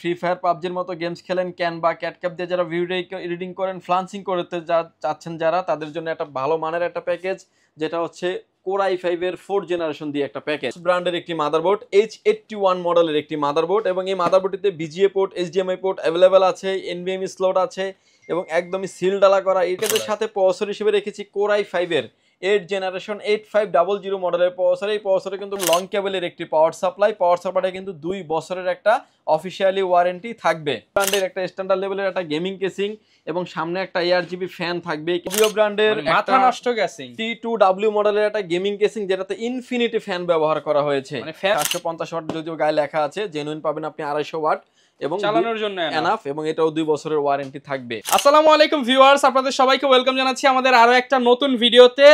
Free fire পাবজির মতো games খেলেন, can বা ক্যাটক্যাপ দিয়ে যারা ভিডিও এডিটিং করেন, ফ্লান্সিং করতে চাচ্ছেন যারা, তাদের জন্য একটা ভালো মানের একটা প্যাকেজ, যেটা হচ্ছে কোর i5 এর 4th জেনারেশন দিয়ে একটা প্যাকেজ। ব্র্যান্ডের একটি মাদারবোর্ড, H81 মডেলের একটি মাদারবোর্ড, এবং এই মাদারবোর্ডটিতে VGA port, HDMI port available আছে, NVMe স্লট আছে এবং একদমই সিল ডালা করা। এটার সাথে প্রসেসর হিসেবে রেখেছি কোর i5 এর 8th জেনারেশন 8500 মডেলের প্রসেসর। এই প্রসেসরে কিন্তু লং কেবলের একটি পাওয়ার সাপ্লাইটা কিন্তু 2 বছরের একটা অফিসিয়ালি ওয়ারেন্টি থাকবে। ব্র্যান্ডের একটা স্ট্যান্ডার্ড লেভেলের একটা গেমিং কেসিং এবং সামনে একটা ARGB ফ্যান থাকবে। কিবিও ব্র্যান্ডের মাথা নষ্ট কেসিং T2W মডেলের একটা গেমিং কেসিং, যেটাতে ইনফিনিটি ফ্যান ব্যবহার করা হয়েছে। মানে ফ্যান 450 ওয়াট যদিও গায়ে লেখা আছে, জেনুইন পাবেন আপনি 250 ওয়াট এবং চালানোর জন্য এনাফ, এবং এটাও 2 বছরের ওয়ারেন্টি থাকবে। আসসালামু আলাইকুম ভিউয়ার্স, আপনাদের সবাইকে ওয়েলকাম জানাচ্ছি আমাদের আরো একটা নতুন ভিডিওতে।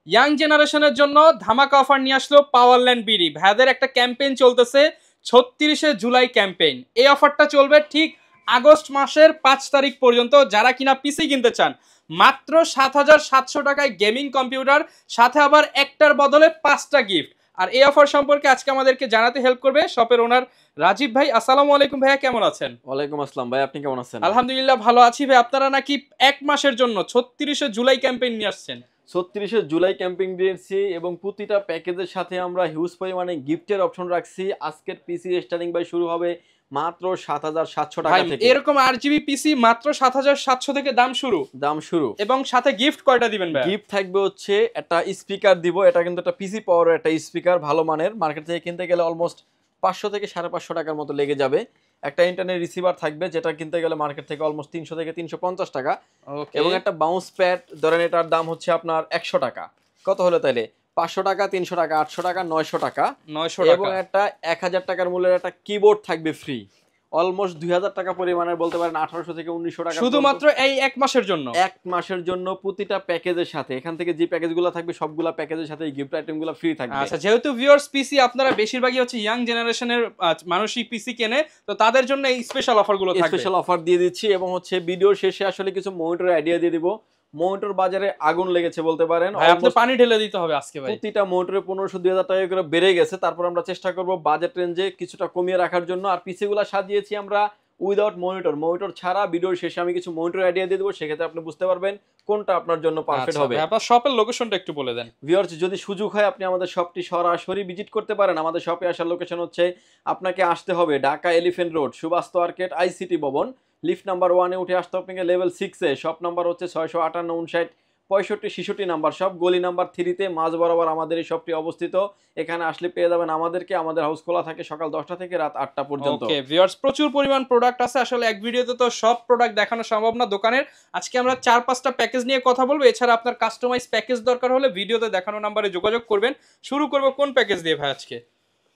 ইয়াং জেনারেশনের জন্য ধামাকা অফার নিয়ে আসলো পাওয়ারল্যান্ড বিডি। ভাইদের একটা ক্যাম্পেইন চলতেছে, 36শে জুলাই ক্যাম্পেইন। এই অফারটা চলবে ঠিক আগস্ট মাসের 5 তারিখ পর্যন্ত। যারা কিনা পিসি কিনতে চান, মাত্র 7700 টাকায় গেমিং কম্পিউটার, সাথে আবার একটার বদলে 5টা গিফট। আর এই অফার সম্পর্কে আজকে আমাদেরকে জানাতে হেল্প করবে শপের ওনার রাজীব ভাই। আসসালামু আলাইকুম ভাইয়া, কেমন আছেন? ওয়ালাইকুম আসসালাম ভাই, আপনি কেমন আছেন? আলহামদুলিল্লাহ ভালো আছি ভাই। আপনারা নাকি 1 মাসের জন্য 36শে জুলাই ক্যাম্পেইন নিয়ে আসছেন? 36শে জুলাই ক্যাম্পেইন দিয়েছি এবং প্রতিটা প্যাকেজের সাথে আমরা হিউজ পরিমাণে গিফটের অপশন রাখছি। আজকের পিসি স্টার্টিং বাই শুরু হবে মাত্র 7700 টাকা থেকে। এরকম আরজিবি পিসি মাত্র 7700 থেকে দাম শুরু এবং সাথে গিফট কয়টা দিবেন ভাই? গিফট থাকবে হচ্ছে একটা স্পিকার দিব। এটা কিন্তু একটা পিসি পাওয়ারের একটা স্পিকার, ভালো মানের, মার্কেট থেকে কিনতে গেলে অলমোস্ট 500 থেকে 550 টাকার মতো লেগে যাবে। একটা ইন্টারনেট রিসিভার থাকবে, যেটা কিনতে গেলে মার্কেট থেকে অলমোস্ট 300 থেকে 350 টাকা। এবং একটা বাউন্স প্যাড, ধরেন এটার দাম হচ্ছে আপনার 100 টাকা। কত হলো তাইলে? 500 টাকা, 300 টাকা, 800 টাকা, 900 টাকা। এবং একটা 1000 টাকার মূল্যের একটা কিবোর্ড থাকবে ফ্রি। অলমোস্ট 2000 টাকা পরিমাণের, বলতে পারেন 1800 থেকে 1900 টাকা, শুধুমাত্র এই 1 মাসের জন্য। 1 মাসের জন্য প্রতিটা প্যাকেজের সাথে। এখান থেকে যে প্যাকেজগুলো থাকবে সবগুলা প্যাকেজের সাথে এই গিফট আইটেমগুলো ফ্রি থাকবে। আচ্ছা, যেহেতু ভিউয়ার্স পিসি আপনারা বেশিরভাগই হচ্ছে ইয়াং জেনারেশনের মানুষই পিসি কেনে, তো তাদের জন্য এই স্পেশাল অফারগুলো থাকবে। স্পেশাল অফার দিয়ে দিচ্ছি এবং হচ্ছে ভিডিওর শেষে আসলে কিছু মনিটরের আইডিয়া দিয়ে দিব। মনিটর বাজারে আগুন লেগেছে বলতে পারেন, আপনি পানি ঢেলে দিতে হবে আজকে ভাই। প্রতিটা মনিটরে 1500-2000 টাকা করে বেড়ে গেছে। তারপর আমরা চেষ্টা করব বাজেট রেঞ্জে কিছুটা কমিয়ে রাখার জন্য। আর পিসিগুলো সাজিয়েছি আমরা উইদাউট মনিটর ছাড়া। ভিডিওর শেষে আমি কিছু মনিটর আইডিয়া দিয়ে দেবো, সেক্ষেত্রে আপনি বুঝতে পারবেন কোনটা আপনার জন্য পারফেক্ট হবে। আপনার শপের লোকেশনটা একটু বলে দেন। ভিউয়ার্স, যদি সুযোগ হয় আপনি আমাদের শপটি সরাসরি ভিজিট করতে পারেন। আমাদের শপে আসার লোকেশন হচ্ছে, আপনাকে আসতে হবে Dhaka elephant road, Subastu arcade, ICT ভবন, লিফট নাম্বার 1-এ উঠে আসতে হবে আপনাকে লেভেল 6-এ। শপ নাম্বার হচ্ছে 658, 59, 65, 66 নাম্বার শপ, গলি নাম্বার 3-তে মাঝ বরাবর আমাদের এই শপটি অবস্থিত। এখানে আসলে পেয়ে যাবেন আমাদেরকে। আমাদের হাউস খোলা থাকে সকাল 10টা থেকে রাত 8টা পর্যন্ত। ওকে ভিউয়ার্স, প্রচুর পরিমাণ প্রোডাক্ট আছে, আসলে এক ভিডিওতে তো সব প্রোডাক্ট দেখানো সম্ভব না দোকানের। আজকে আমরা 4-5টা প্যাকেজ নিয়ে কথা বলবো। এছাড়া আপনার কাস্টমাইজ প্যাকেজ দরকার হলে ভিডিওতে দেখানো নাম্বারে যোগাযোগ করবেন। শুরু করব কোন প্যাকেজ দিয়ে ভাই আজকে?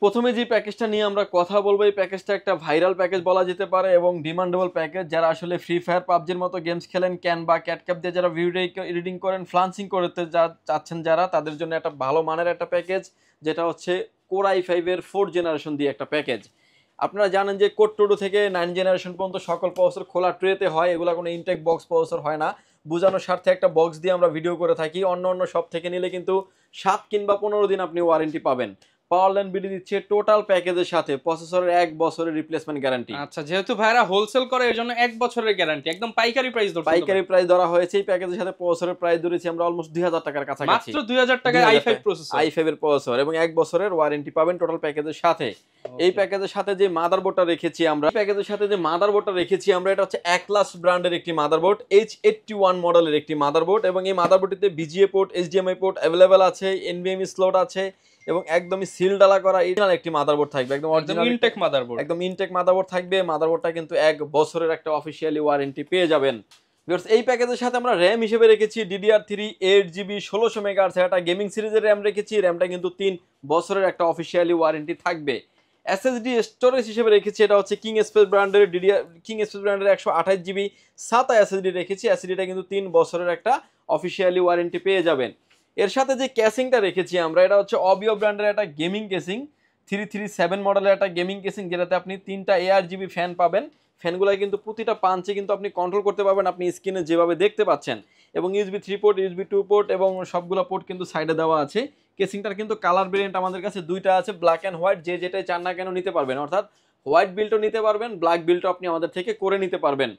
প্রথমে যে প্যাকেজটা নিয়ে আমরা কথা বলবো, এই প্যাকেজটা একটা ভাইরাল প্যাকেজ বলা যেতে পারে এবং ডিমান্ডেবল প্যাকেজ। যারা আসলে ফ্রি ফায়ার পাবজির মতো গেমস খেলেন, ক্যান বা ক্যাটক্যাপ দিয়ে যারা ভিডিও এডিটিং করেন, ফ্লান্সিং করতে চাচ্ছেন যারা, তাদের জন্য একটা ভালো মানের একটা প্যাকেজ, যেটা হচ্ছে কোর i5 এর 4th জেনারেশন দিয়ে একটা প্যাকেজ। আপনারা জানেন যে কোর 2 থেকে 9 জেনারেশন পর্যন্ত সকল প্রসেসর খোলা ট্রেতে হয়, এগুলো কোনো ইনটেক বক্স প্রসেসর হয় না। বোঝানোর স্বার্থে একটা বক্স দিয়ে আমরা ভিডিও করে থাকি। অন্য সব থেকে নিলে কিন্তু 7 কিংবা 15 দিন আপনি ওয়ারেন্টি পাবেন। পাওয়ারল্যান্ড বিডি দিচ্ছে টোটাল প্যাকেজের সাথে প্রসেসরের 1 বছরের রিপ্লেসমেন্ট গ্যারান্টি। আচ্ছা, যেহেতু ভাইরা হোলসেল করে এর জন্য 1 বছরের গ্যারান্টি, একদম পাইকারি প্রাইস ধরা হয়েছে। এই প্যাকেজের সাথে প্রসেসরের প্রাইস ধরেছি আমরা অলমোস্ট 2000 টাকার কাছাকাছি। মাত্র 2000 টাকায় i5 প্রসেসর, i5 এর প্রসেসর এবং 1 বছরের ওয়ারেন্টি পাবেন টোটাল প্যাকেজের সাথে। এই প্যাকেজের সাথে যে মাদারবোর্ডটা রেখেছি আমরা, এটা হচ্ছে অ্যাটলাস ব্র্যান্ডের একটি মাদারবোর্ড, H81 মডেলের একটি মাদারবোর্ড, এবং এই মাদারবোর্ডটিতে VGA port, HDMI port available আছে, NVMe স্লট আছে এবং একদমই সিল ডালা করা ইন্টারনাল একটি মাদারবোর্ড থাকবে। একদম ইনটেক মাদারবোর্ড থাকবে। মাদারবোর্ডটা কিন্তু 1 বছরের একটা অফিশিয়ালি ওয়ারেন্টি পেয়ে যাবেন। এই প্যাকেজের সাথে আমরা র্যাম হিসেবে রেখেছি DDR3 8GB 1600 মেগাহার্টজ একটা গেমিং সিরিজের র্যাম রেখেছি। র্যামটা কিন্তু 3 বছরের একটা অফিশিয়ালি ওয়ারেন্টি থাকবে। SSD স্টোরেজ হিসেবে রেখেছি, এটা হচ্ছে কিং স্পেস ব্র্যান্ডের 128GB SATA SSD রেখেছি। SSDটা কিন্তু 3 বছরের একটা অফিশিয়ালি ওয়ারেন্টি পেয়ে যাবেন। এর সাথে যে কেসিংটা রেখেছি আমরা, এটা হচ্ছে অবিও ব্র্যান্ডের একটা গেমিং কেসিং, 337 মডেলের একটা গেমিং কেসিং, যেটাতে আপনি 3টা ARGB ফ্যান পাবেন। ফ্যানগুলো কিন্তু প্রতিটা পাঞ্চে কিন্তু আপনি কন্ট্রোল করতে পারবেন, আপনি স্ক্রিনে যেভাবে দেখতে পাচ্ছেন। এবং USB 3 পোর্ট, USB 2 পোর্ট এবং সবগুলো পোর্ট কিন্তু সাইডে দেওয়া আছে। কেসিংটার কিন্তু কালার ভেরিয়েন্ট আমাদের কাছে 2টা আছে, ব্ল্যাক অ্যান্ড হোয়াইট। যে যেটাই চান না কেন নিতে পারবেন, অর্থাৎ হোয়াইট বিল্টও নিতে পারবেন, ব্ল্যাক বিল্টও আপনি আমাদের থেকে করে নিতে পারবেন।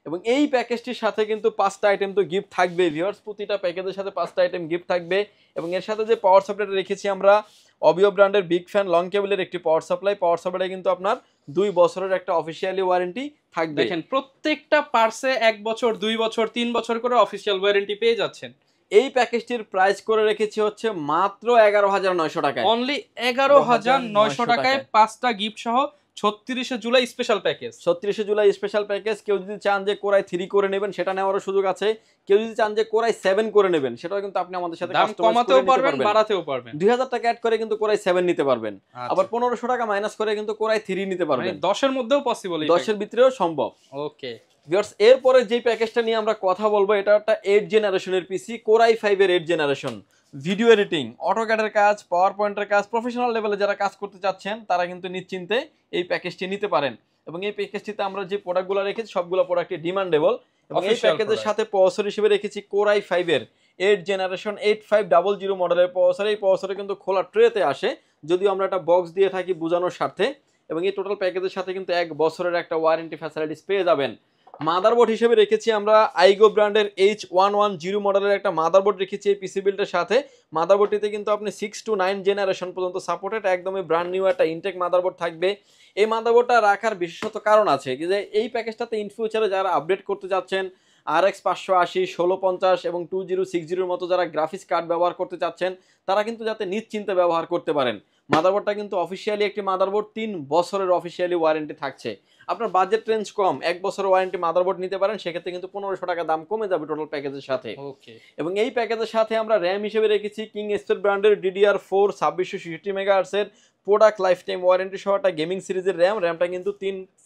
এবং এই প্যাকেজটির সাথে কিন্তু 5টা আইটেম তো গিফট থাকবে ভিউয়ার্স, প্রতিটা প্যাকেজের সাথে 5টা আইটেম গিফট থাকবে। এবং এর সাথে যে পাওয়ার সাপ্লাইটা রেখেছি আমরা অবিও ব্র্যান্ডের বিগ ফ্যান লং কেবলের একটি পাওয়ার সাপ্লাই কিন্তু আপনার 2 বছরের একটা অফিসিয়ালি ওয়ারেন্টি থাকবে। দেখেন প্রত্যেকটা পার্সে 1 বছর 2 বছর 3 বছর করে অফিসিয়াল ওয়ারেন্টি পেয়ে যাচ্ছেন। এই প্যাকেজটির প্রাইস করে রেখেছি হচ্ছে মাত্র 11,900 টাকায়, অনলি 11,900 টাকায় 5টা গিফট সহ 36শে জুলাই স্পেশাল প্যাকেজ। 36শে জুলাই স্পেশাল প্যাকেজ। কেউ যদি চান যে কোরাই 3 করে নেবেন সেটা নেওয়ারও সুযোগ আছে, কেউ যদি চান যে কোরাই 7 করে নেবেন সেটাও কিন্তু আপনি আমাদের সাথে দাম কমাতেও পারবেন বাড়াতেও পারবেন। 2000 টাকা অ্যাড করে কিন্তু কোরাই 7 নিতে পারবেন, আবার 1500 টাকা মাইনাস করে কিন্তু কোরাই 3 নিতে পারবেন। 10 এর মধ্যেও পসিবল, 10 এর ভিতরেও সম্ভব। ওকে ভিউয়ার্স, এরপরে যে প্যাকেজটা নিয়ে আমরা কথা বলবো এটা একটা 8 জেনারেশনের পিসি, কোরাই 5 এর 8 জেনারেশন। ভিডিও এডিটিং, অটোক্যাডের কাজ, পাওয়ার পয়েন্টের কাজ, প্রফেশনাল লেভেলে যারা কাজ করতে চাচ্ছেন তারা কিন্তু নিশ্চিন্তে এই প্যাকেজটি নিতে পারেন। এবং এই প্যাকেজটিতে আমরা যে প্রোডাক্টগুলো রেখেছি সবগুলো প্রোডাক্টই ডিমান্ডেবল। এবং এই প্যাকেজের সাথে প্রসেসর হিসেবে রেখেছি কোরাই 5 এর 8 জেনারেশন 8500 মডেলের প্রসেসর। এই প্রসেসরে কিন্তু খোলা ট্রেতে আসে, যদিও আমরা একটা বক্স দিয়ে থাকি বোঝানোর স্বার্থে। এবং এই টোটাল প্যাকেজের সাথে কিন্তু 1 বছরের একটা ওয়ারেন্টি ফ্যাসিলিটিস পেয়ে যাবেন। মাদারবোর্ড হিসেবে রেখেছি আমরা আইগো ব্র্যান্ডের H110 মডেলের একটা মাদারবোর্ড রেখেছি এই পিসি বিল্ডের সাথে। মাদারবোর্ডটিতে কিন্তু আপনি 6 to 9 জেনারেশন পর্যন্ত সাপোর্টেড একদমই ব্র্যান্ড নিউ একটা ইনটেক মাদারবোর্ড থাকবে। এই মাদারবোর্ডটা রাখার বিশেষত কারণ আছে যে এই প্যাকেজটাতে ইন ফিউচারে যারা আপডেট করতে যাচ্ছেন RX 580, 1650 এবং 2060 মতো যারা গ্রাফিক্স কার্ড ব্যবহার করতে চাচ্ছেন তারা কিন্তু যাতে নিশ্চিন্তে ব্যবহার করতে পারেন। মাদারবোর্ডটা কিন্তু অফিসিয়ালি একটি মাদারবোর্ড, 3 বছরের অফিসিয়ালি ওয়ারেন্টি থাকছে। আপনার বাজেট রেঞ্জ কম, 1 বছরের ওয়ারেন্টি মাদারবোর্ড নিতে পারেন, সেক্ষেত্রে কিন্তু 1500 টাকা দাম কমে যাবে টোটাল প্যাকেজের সাথে। ওকে। এবং এই প্যাকেজের সাথে আমরা র্যাম হিসেবে রেখেছি কিং স্পেড ব্র্যান্ডের DDR4 2666 মেগাহার্টজ এর প্রোডাক্ট লাইফ টাইম ওয়ারেন্টি সহ একটা গেমিং সিরিজের র্যামটা কিন্তু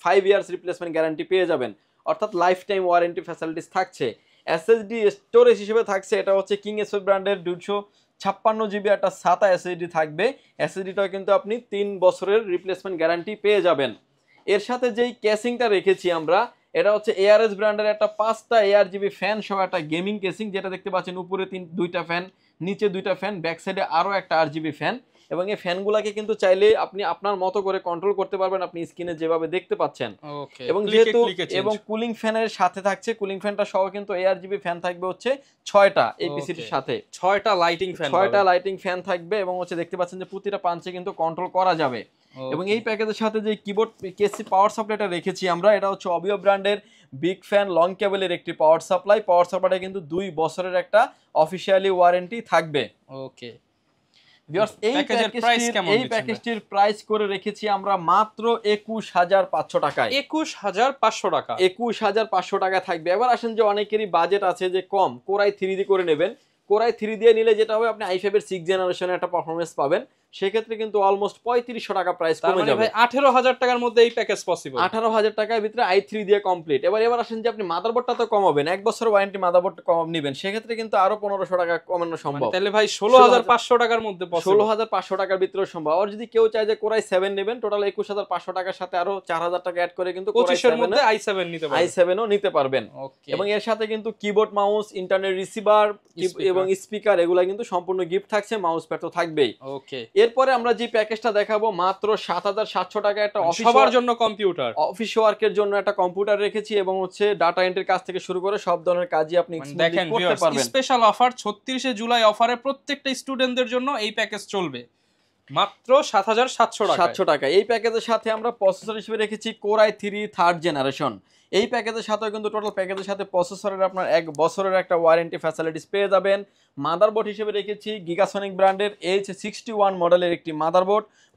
5 ইয়ার্স রিপ্লেসমেন্ট গ্যারান্টি পেয়ে যাবেন, অর্থাৎ লাইফ টাইম ওয়ারেন্টি ফ্যাসিলিটিস থাকছে। SSD স্টোরেজ হিসেবে থাকছে এটা হচ্ছে কিং স্পেড ব্র্যান্ডের 256 জিবি একটা SATA SSD থাকবে। SSDটাও কিন্তু আপনি 3 বছরের রিপ্লেসমেন্ট গ্যারান্টি পেয়ে যাবেন। এর সাথে যেই কেসিংটা রেখেছি আমরা এটা হচ্ছে ARS ব্র্যান্ডের একটা 5টা ARGB ফ্যান সহ একটা গেমিং কেসিং, যেটা দেখতে পাচ্ছেন উপরে 2টা ফ্যান, নিচে 2টা ফ্যান, ব্যাক সাইডে আরো একটা RGB ফ্যান। এবং এই ফ্যানগুলোকে কিন্তু চাইলে আপনি আপনার মতো করে কন্ট্রোল করতে পারবেন, আপনি স্ক্রিনে যেভাবে দেখতে পাচ্ছেন। এবং যেহেতু এবং কুলিং ফ্যানের সাথে থাকছে, কুলিং ফ্যানটা সহ কিন্তু ARGB ফ্যান থাকবে হচ্ছে 6টা এই পিসিটির সাথে, 6টা লাইটিং ফ্যান থাকবে। এবং হচ্ছে দেখতে পাচ্ছেন যে প্রতিটা পাঞ্চে কিন্তু কন্ট্রোল করা যাবে। এবং এই প্যাকেজের সাথে যে কিবোর্ড কেসি পাওয়ার সাপ্লাইটা রেখেছি আমরা এটা হচ্ছে অবিও ব্র্যান্ডের বিগ ফ্যান লং কেবলের একটি পাওয়ার সাপ্লাইটা কিন্তু 2 বছরের একটা অফিসিয়ালি ওয়ারেন্টি থাকবে। ওকে ভিউয়ার্স, এই প্যাকেজটির প্রাইস করে রেখেছি আমরা মাত্র 21500 টাকায়। 21500 টাকা, 21500 টাকা থাকবে। এবার আসেন যে অনেকেরই বাজেট আছে যে কম, কোরাই 3 দিয়ে করে নেবেন। কোরাই 3 দিয়ে নিলে যেটা হবে আপনি i5 এর 6 জেনারেশনের একটা পারফরম্যান্স পাবেন, সেক্ষেত্রে কিন্তু অলমোস্ট 3500 টাকা প্রাইস কমে যাবে। 18000 টাকার মধ্যে এই প্যাকেজ পসিবল, 18000 টাকার ভিতরে i3 দিয়ে কমপ্লিট। এবার আসেন যে আপনি মাদারবোর্ডটা তো কমাবেন, 1 বছর ওয়ারেন্টি মাদারবোর্ড কম নেবেন, সেক্ষেত্রে কিন্তু আরো 1500 টাকা কমানো সম্ভব। তাহলে ভাই 16500 টাকার মধ্যে পসিবল, 16500 টাকার ভিতরে সম্ভব। আর যদি কেউ চায় যে কোরাই 7 নেবেন, টোটাল 21500 টাকার সাথে আরো 4000 টাকা অ্যাড করে কিন্তু 25 এর মধ্যে i7 নিতে পারবেন, i7ও নিতে পারবেন। এবং এর সাথে কিন্তু কিবোর্ড, মাউস, ইন্টারনেট রিসিভার এবং স্পিকার এগুলা কিন্তু সম্পূর্ণ গিফট থাকছে, মাউস প্যাড তো থাকবেই। ওকে। এরপরে আমরা যে প্যাকেজটা দেখাবো মাত্র 7700 টাকা একটা সবার জন্য কম্পিউটার, অফিস ওয়ার্কের জন্য একটা কম্পিউটার রেখেছি। এবং হচ্ছে ডাটা এন্ট্রির কাজ থেকে শুরু করে সব ধরনের কাজই আপনি দেখেন করতে পারবেন। স্পেশাল অফার 36শে জুলাই অফারে প্রত্যেকটা স্টুডেন্টদের জন্য এই প্যাকেজ চলবে মাত্র 7700 টাকা। এই প্যাকেজের সাথে আমরা প্রসেসর হিসেবে রেখেছি কোরাই 3 থার্ড জেনারেশন। এই প্যাকেজের সাথে কিন্তু টোটাল প্যাকেজের সাথে প্রসেসরের আপনার 1 বছরের একটা ওয়ারেন্টি ফ্যাসিলিটিস পেয়ে যাবেন। মাদারবোর্ড হিসেবে রেখেছি গিগাসনিক ব্র্যান্ডের H61 মডেলের একটি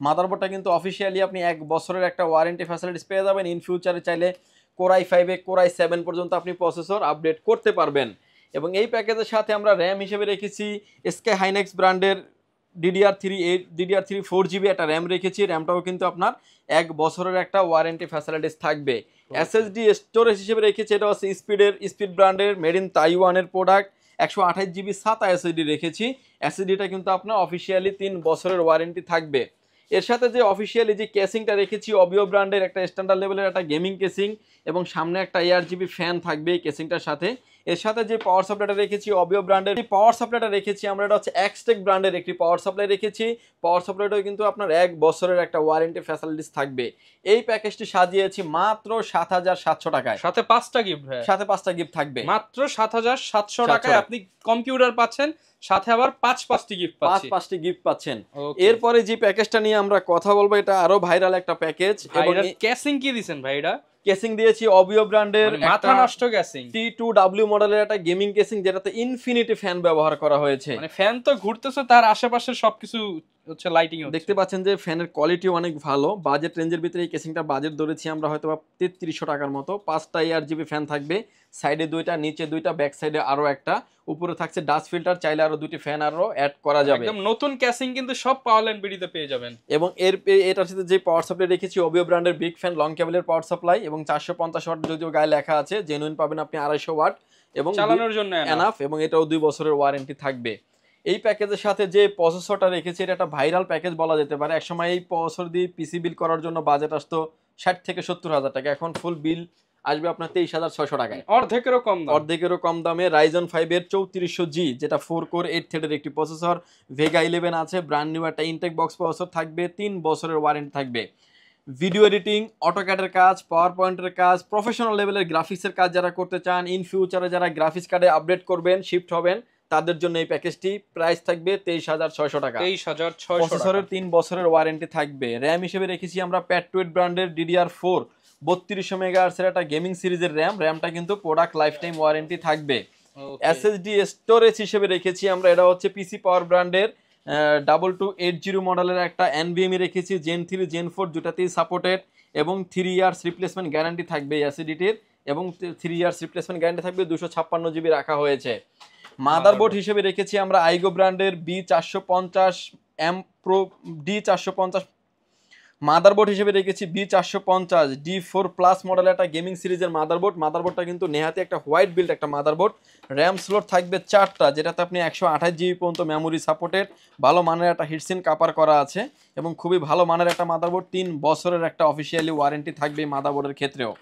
মাদারবোর্ডটা কিন্তু অফিসিয়ালি আপনি 1 বছরের একটা ওয়ারেন্টি ফ্যাসিলিটিস পেয়ে যাবেন। ইন ফিউচারে চাইলে কোরাই 5 কোরাই 7 পর্যন্ত আপনি প্রসেসর আপডেট করতে পারবেন। এবং এই প্যাকেজের সাথে আমরা র্যাম হিসেবে রেখেছি SK হাইনেক্স ব্র্যান্ডের DDR3 4GB একটা র্যাম রেখেছি। র্যামটাও কিন্তু আপনার 1 বছরের একটা ওয়ারেন্টি ফ্যাসিলিটিস থাকবে। SSD স্টোরেজ হিসেবে রেখেছি এটা হচ্ছে স্পিড ব্র্যান্ডের মেড ইন তাইওয়ানের প্রোডাক্ট 128GB SATA SSD রেখেছি। SSDটা কিন্তু আপনার অফিসিয়ালি 3 বছরের ওয়ারেন্টি থাকবে। এর সাথে যে অফিসিয়ালি যে কেসিংটা রেখেছি অবিও ব্র্যান্ডের একটা স্ট্যান্ডার্ড লেভেলের একটা গেমিং কেসিং এবং সামনে একটা ARGB ফ্যান থাকবে এই কেসিংটার সাথে। এর সাথে যে পাওয়ার সাপ্লাইটা রেখেছি অবিও ব্র্যান্ডের পাওয়ার সাপ্লাইটা রেখেছি আমরা, এটা হচ্ছে এক্সটেক ব্র্যান্ডের একটি পাওয়ার সাপ্লাই রেখেছি। পাওয়ার সাপ্লাইটাও কিন্তু আপনার 1 বছরের একটা ওয়ারেন্টি ফ্যাসিলিটিস থাকবে। এই প্যাকেজটি সাজিয়েছি মাত্র 7,700 টাকায়, সাথে 5টা গিফট ভাই, সাথে 5টা গিফট থাকবে। মাত্র 7,700 টাকায় আপনি কম্পিউটার পাচ্ছেন, সাথে আবার 5টি গিফট পাচ্ছেন, 5টি গিফট পাচ্ছেন। এরপরে যে প্যাকেজটা নিয়ে আমরা কথা বলবো, এটা আরো ভাইরাল একটা প্যাকেজ। এবং কেসিং কি দিবেন ভাই? এটা কেসিং দিয়েছি অবিও ব্র্যান্ডের মাথা নষ্ট কেসিং, T2W মডেলের একটা গেমিং কেসিং, যেটাতে ইনফিনিটি ফ্যান ব্যবহার করা হয়েছে। মানে ফ্যান তো ঘুরতেছে, তার আশেপাশের সবকিছু হচ্ছে লাইটিং হচ্ছে। দেখতে পাচ্ছেন যে ফ্যানের কোয়ালিটি অনেক ভালো। বাজেট রেঞ্জের ভিতরে এই কেসিংটা বাজেট ধরেছি আমরা হয়তো 3300 টাকার মতো। 5টা ARGB ফ্যান থাকবে, সাইডে 2টা, নিচে 2টা, ব্যাক সাইডে আরো একটা, উপরে থাকছে ডাস্ট ফিল্টার, চাইলে আরো 2টি ফ্যান আরো অ্যাড করা যাবে। একদম নতুন কেসিং কিন্তু সব পাওয়ারল্যান্ড বিডিতে পেয়ে যাবেন। এবং এটার সাথে যে পাওয়ার সাপ্লাই রেখেছি অবিও ব্র্যান্ডের বিগ ফ্যান লং কেবলের পাওয়ার সাপ্লাই, এবং 450 ওয়াট, যদিও গায়ে লেখা আছে, জেনুইন পাবেন আপনি 250 ওয়াট এবং চালানোর জন্য এনাফ, এবং এটাও 2 বছরের ওয়ারেন্টি থাকবে। এই প্যাকেজের সাথে যে প্রসেসরটা রেখেছি, এটা একটা ভাইরাল প্যাকেজ বলা যেতে পারে। একসময় এই প্রসেসর দিয়ে পিসি বিল করার জন্য বাজেট আসতো 60 থেকে 70 হাজার টাকা, এখন ফুল বিল আসবে আপনার 23,600 টাকায়, অর্ধেকেরও কম দামে। রাইজন 5 এর 3400G, যেটা 4 কোর 8 থ্রেডের একটি প্রসেসর, ভেগা 11 আছে, ব্র্যান্ড নিউ একটা ইনটেক বক্স প্রসেসর থাকবে, 3 বছরের ওয়ারেন্টি থাকবে। ভিডিও এডিটিং, অটোক্যাডের কাজ, পাওয়ার পয়েন্টের কাজ, প্রফেশনাল লেভেলের গ্রাফিক্সের কাজ যারা করতে চান, ইন ফিউচারে যারা গ্রাফিক্স কার্ডে আপডেট করবেন, শিফট হবেন, তাদের জন্য এই প্যাকেজটি প্রাইস থাকবে 23,600 টাকা। 23,600 প্রসেসরের 3 বছরের ওয়ারেন্টি থাকবে। র্যাম হিসেবে রেখেছি আমরা প্যাট্রয়েড ব্র্যান্ডের DDR4 3200 মেগাহার্টজের একটা গেমিং সিরিজের র্যামটা কিন্তু প্রোডাক্ট লাইফ টাইম ওয়ারেন্টি থাকবে। SSD স্টোরেজ হিসেবে রেখেছি আমরা, এটা হচ্ছে পিসি পাওয়ার ব্র্যান্ডের 2280 মডেলের একটা NVMe রেখেছি, Gen 3 Gen 4 দুটাতেই সাপোর্টেড, এবং 3 ইয়ার্স রিপ্লেসমেন্ট গ্যারান্টি থাকবে SSD-টির, এবং 3 ইয়ার্স রিপ্লেসমেন্ট গ্যারান্টি থাকবে। 256GB রাখা হয়েছে। মাদারবোর্ড হিসেবে রেখেছি আমরা আইগো ব্র্যান্ডের B450M Pro D450 মাদারবোর্ড হিসেবে রেখেছি, B450 D4 প্লাস মডেলের একটা গেমিং সিরিজের মাদারবোর্ডটা কিন্তু নেহাতি একটা হোয়াইট বিল্ড একটা মাদারবোর্ড। র্যাম স্লট থাকবে 4টা, যেটাতে আপনি 128GB পর্যন্ত মেমোরি সাপোর্টেড, ভালো মানের একটা হিটসিন কাপার করা আছে, এবং খুবই ভালো মানের একটা মাদারবোর্ড। 3 বছরের একটা অফিসিয়ালি ওয়ারেন্টি থাকবে মাদারবোর্ডের ক্ষেত্রেও।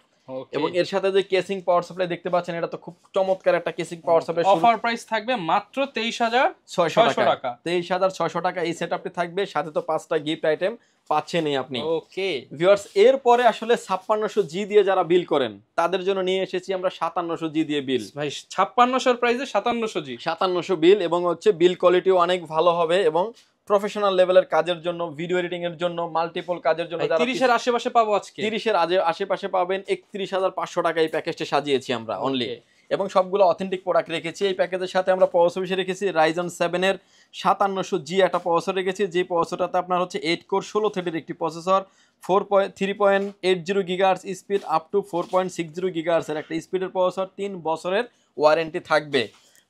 এবং এর সাথে যে কেসিং পাওয়ার সাপ্লাই দেখতে পাচ্ছেন, এটা তো খুব চমৎকার একটা casing power supply. Offer price থাকবে মাত্র 23,600 টাকা। 23,600 টাকা এই সেটআপটি থাকবে, সাথে তো 5টা গিফট আইটেম পাচ্ছেনই আপনি। ওকে ভিউয়ার্স, এরপরে আসলে 5600G দিয়ে যারা বিল করেন, তাদের জন্য নিয়ে এসেছি আমরা 5700G দিয়ে বিল। ভাই 5600 প্রাইসে 5700G, 5700 বিল, এবং হচ্ছে বিল কোয়ালিটিও অনেক ভালো হবে, এবং প্রফেশনাল লেভেলের কাজের জন্য, ভিডিও এডিটিং এর জন্য, মাল্টিপল কাজের জন্য। 30 এর আশেপাশে পাবো আজকে, 30 এর আশেপাশে পাবেন। 31,500 টাকা এই প্যাকেজটা সাজিয়েছি আমরা অনলি, এবং সবগুলো অথেন্টিক প্রোডাক্ট রেখেছি। এই প্যাকেজের সাথে আমরা প্রসেসর হিসেবে রেখেছি রাইজন 7 এর 5700G একটা প্রসেসর রেখেছি, যে প্রসেসরটাতে আপনার হচ্ছে 8 কোর 16 থ্রেডের একটি processor, 3.80 GHz speed up to 4.60 GHz এর একটা স্পিডের প্রসেসর, 3 বছরের ওয়ারেন্টি থাকবে।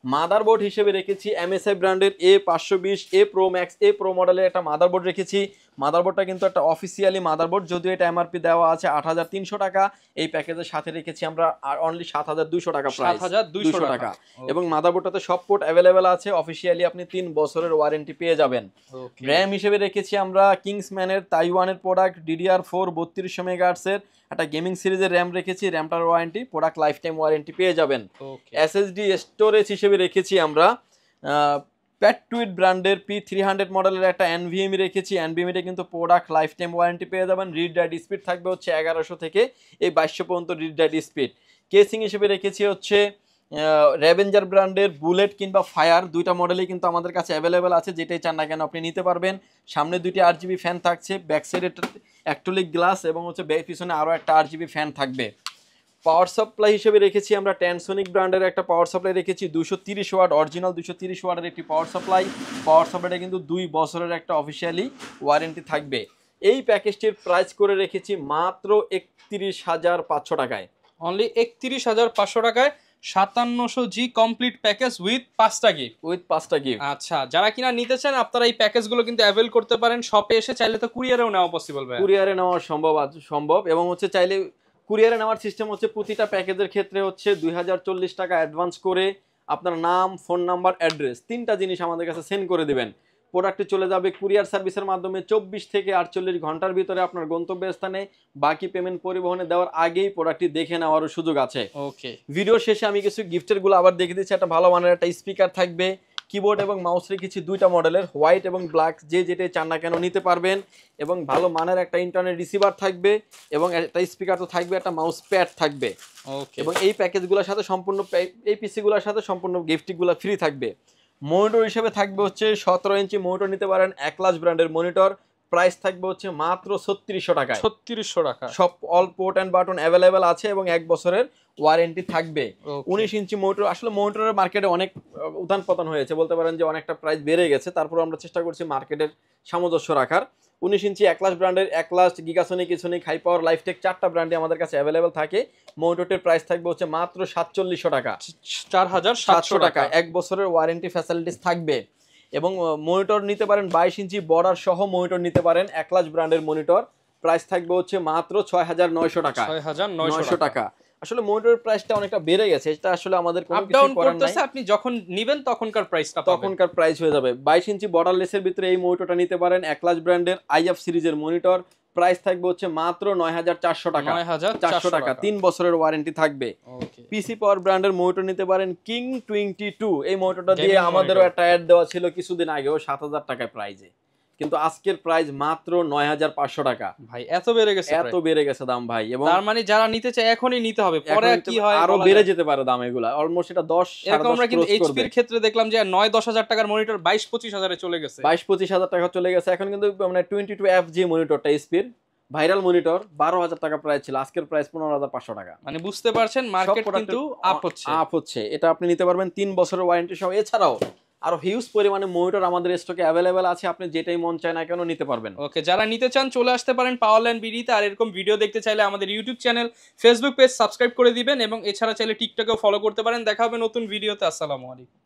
মাদারবোর্ড হিসেবে রেখেছি MSI ব্র্যান্ডের A520 A Pro Max A Pro মডেলের একটা মাদারবোর্ড রেখেছি। মাদারবোর্ডটা কিন্তু একটা অফিসিয়ালি মাদারবোর্ড, যদিও এটা MRP দেওয়া আছে 8,300 টাকা। এই প্যাকেজের সাথে রেখেছি আমরা অনলি 7,200 টাকা প্রাইস, 7,200 টাকা। এবং মাদারবোর্ডটাতে সব পোর্ট অ্যাভেলেবেল আছে, অফিসিয়ালি আপনি 3 বছরের ওয়ারেন্টি পেয়ে যাবেন। র্যাম হিসেবে রেখেছি আমরা কিংসম্যানের তাইওয়ানের প্রোডাক্ট DDR4 3200 মেগাহার্টজ এর একটা গেমিং সিরিজের র্যাম রেখেছি, র্যামটার warranty product lifetime warranty পেয়ে যাবেন। SSD স্টোরেজ হিসেবে রেখেছি আমরা প্যাট্রয়েড ব্র্যান্ডের P300 মডেলের একটা NVMe রেখেছি। NVMe কিন্তু প্রোডাক্ট লাইফ টাইম ওয়ারেন্টি পেয়ে যাবেন। রিড রাইট স্পিড থাকবে হচ্ছে 1100 থেকে 2200 পর্যন্ত রিড রাইট স্পিড। কেসিং হিসেবে রেখেছি হচ্ছে রেভেঞ্জার ব্র্যান্ডের বুলেট কিংবা ফায়ার, দুইটা মডেলই কিন্তু আমাদের কাছে অ্যাভেলেবেল আছে, যেটাই চান না কেন আপনি নিতে পারবেন। সামনে 2টি RGB ফ্যান থাকছে, ব্যাক সাইডে অ্যাক্রিলিক গ্লাস, এবং হচ্ছে পিছনে আরও একটা RGB ফ্যান থাকবে। পাওয়ার সাপ্লাই হিসেবে রেখেছি আমরা ট্যানসোনিক ব্র্যান্ডের একটা পাওয়ার সাপ্লাই রেখেছি, 230 ওয়াট, অরিজিনাল 230 ওয়াটের একটি পাওয়ার সাপ্লাই। পাওয়ার সাপ্লাইটা কিন্তু 2 বছরের একটা অফিসিয়ালি ওয়ারেন্টি থাকবে। এই প্যাকেজটির প্রাইস করে রেখেছি মাত্র 31,500 টাকায়, অনলি 31,500 টাকায় 5700G কমপ্লিট প্যাকেজ উইথ 5টা গিফট। আচ্ছা, যারা কিনা নিতে চান আপনারা এই প্যাকেজগুলো কিন্তু অ্যাভেল করতে পারেন শপে এসে, চাইলে তো কুরিয়ারেও নেওয়া পসিবল। কুরিয়ারে নেওয়া সম্ভব, এবং হচ্ছে চাইলে কুরিয়ারে নেওয়ার সিস্টেম হচ্ছে প্রতিটা প্যাকেজের ক্ষেত্রে হচ্ছে 2040 টাকা অ্যাডভান্স করে আপনার নাম, ফোন নাম্বার, অ্যাড্রেস 3টা জিনিস আমাদের কাছে সেন্ড করে দিবেন। প্রোডাক্টটি চলে যাবে কুরিয়ার সার্ভিসের মাধ্যমে 24 থেকে 48 ঘন্টার ভিতরে আপনার গন্তব্যস্থানে। বাকি পেমেন্ট পরিবহনে দেওয়ার আগেই প্রোডাক্টটি দেখে নেওয়ারও সুযোগ আছে। ওকে, ভিডিও শেষে আমি কিছু গিফটের গুলো আবার দেখে দিচ্ছি। একটা ভালো মানের একটা স্পিকার থাকবে, কিবোর্ড এবং মাউস রেখেছি দুইটা মডেলের, হোয়াইট এবং ব্ল্যাক, যে যেটাই চান না কেন নিতে পারবেন। এবং ভালো মানের একটা ইন্টারনেট রিসিভার থাকবে এবং একটা স্পিকার তো থাকবে, একটা মাউস প্যাড থাকবে। ওকে, এবং এই প্যাকেজগুলোর সাথে সম্পূর্ণ এই পিসিগুলোর সাথে সম্পূর্ণ গিফটগুলো ফ্রি থাকবে। মনিটর হিসেবে থাকবে হচ্ছে 17 ইঞ্চি মনিটর নিতে পারেন, একলাস ব্র্যান্ডের মনিটর। প্রাইস থাকবে হচ্ছে মাত্র 3600 টাকায়। 3600 টাকা। সব all port and button available আছে এবং 1 বছরের ওয়ারেন্টি থাকবে। 19 ইঞ্চি মনিটর, আসলে মনিটরের মার্কেটে অনেক উত্থান পতন হয়েছে, বলতে পারেন যে অনেকটা প্রাইস বেড়ে গেছে, তারপর আমরা চেষ্টা করছি মার্কেটের সামঞ্জস্য রাখার। 19 ইঞ্চি একলাস ব্র্যান্ডের, একলাস, গিগাসনিক, ইসোনিক, হাই পাওয়ার, লাইফটেক 4টা ব্র্যান্ডে আমাদের কাছে অ্যাভেলেবেল থাকে। মনিটরের প্রাইস থাকবে হচ্ছে মাত্র 4700 টাকা। 4700 টাকা। 1 বছরের ওয়ারেন্টি ফ্যাসিলিটিস থাকবে। এবং মনিটর নিতে পারেন 22 ইঞ্চি বর্ডার সহ মনিটর নিতে পারেন, একলাস ব্র্যান্ডের মনিটর। প্রাইস থাকবে হচ্ছে মাত্র 6900 টাকা। 6900 টাকা। আসলে মনিটরের প্রাইসটা অনেকটা বেড়ে গেছে, এটা আসলে আমাদের কোনো আপ কিছু ডাউন করার নাই, করতেছে। আপনি যখন নেবেন তখনকার প্রাইসটা পাবেন, তখনকার প্রাইস হয়ে যাবে। 22 ইঞ্চি বর্ডারলেসের ভিতরে এই মনিটরটা নিতে পারেন, একলাস ব্র্যান্ডের IF সিরিজের মনিটর। প্রাইস থাকবে হচ্ছে মাত্র 9400 টাকা। 9400 টাকা, 3 বছরের ওয়ারেন্টি থাকবে। ওকে, পিসি পাওয়ার ব্র্যান্ডের মনিটর নিতে পারেন, কিং 22। এই মনিটরটা দিয়ে Gaming আমাদেরও monitor। একটা অ্যাড দেওয়া ছিল কিছুদিন আগেও 7000 টাকায় প্রাইজে, কিন্তু আজকের প্রাইস মাত্র 9500 টাকা। ভাই এত বেড়ে গেছে, এত বেড়ে গেছে দাম ভাই। এবং তার মানে যারা নিতে চায় এখনই নিতে হবে, পরে এখন কি হয় আরো বলা বেড়ে যায়। যেতে পারে দাম, এগুলা অলমোস্ট এটা 10 এরকম আমরা কিন্তু 10.5 এইচপি এর ক্ষেত্রে দেখলাম যে 9-10 হাজার টাকার মনিটর 22-25 হাজারে চলে গেছে। 22-25 হাজার টাকা চলে গেছে। এখন কিন্তু মানে 22F যে মনিটরটা স্পিড ভাইরাল মনিটর 12,000 টাকা প্রাইস ছিল, আজকের প্রাইস 15,500 টাকা। মানে বুঝতে পারছেন মার্কেট কিন্তু আপ হচ্ছে। এটা আপনি নিতে পারবেন 3 বছরের ওয়ারেন্টি সহ। এছাড়াও আরো হিউজ পরিমাণে মনিটর আমাদের স্টকে অ্যাভেলেবেল আছে, আপনি যেটাই মন চায় না কেন নিতে পারবেন। ওকে, যারা নিতে চান চলে আসতে পারেন পাওয়ারল্যান্ড বিডিতে। আর এরকম ভিডিও দেখতে চাইলে আমাদের YouTube channel, Facebook page subscribe করে দিবেন এবং এছাড়া চাইলে টিকটকেও ফলো করতে পারেন। দেখা হবে নতুন ভিডিওতে। আসসালামু আলাইকুম।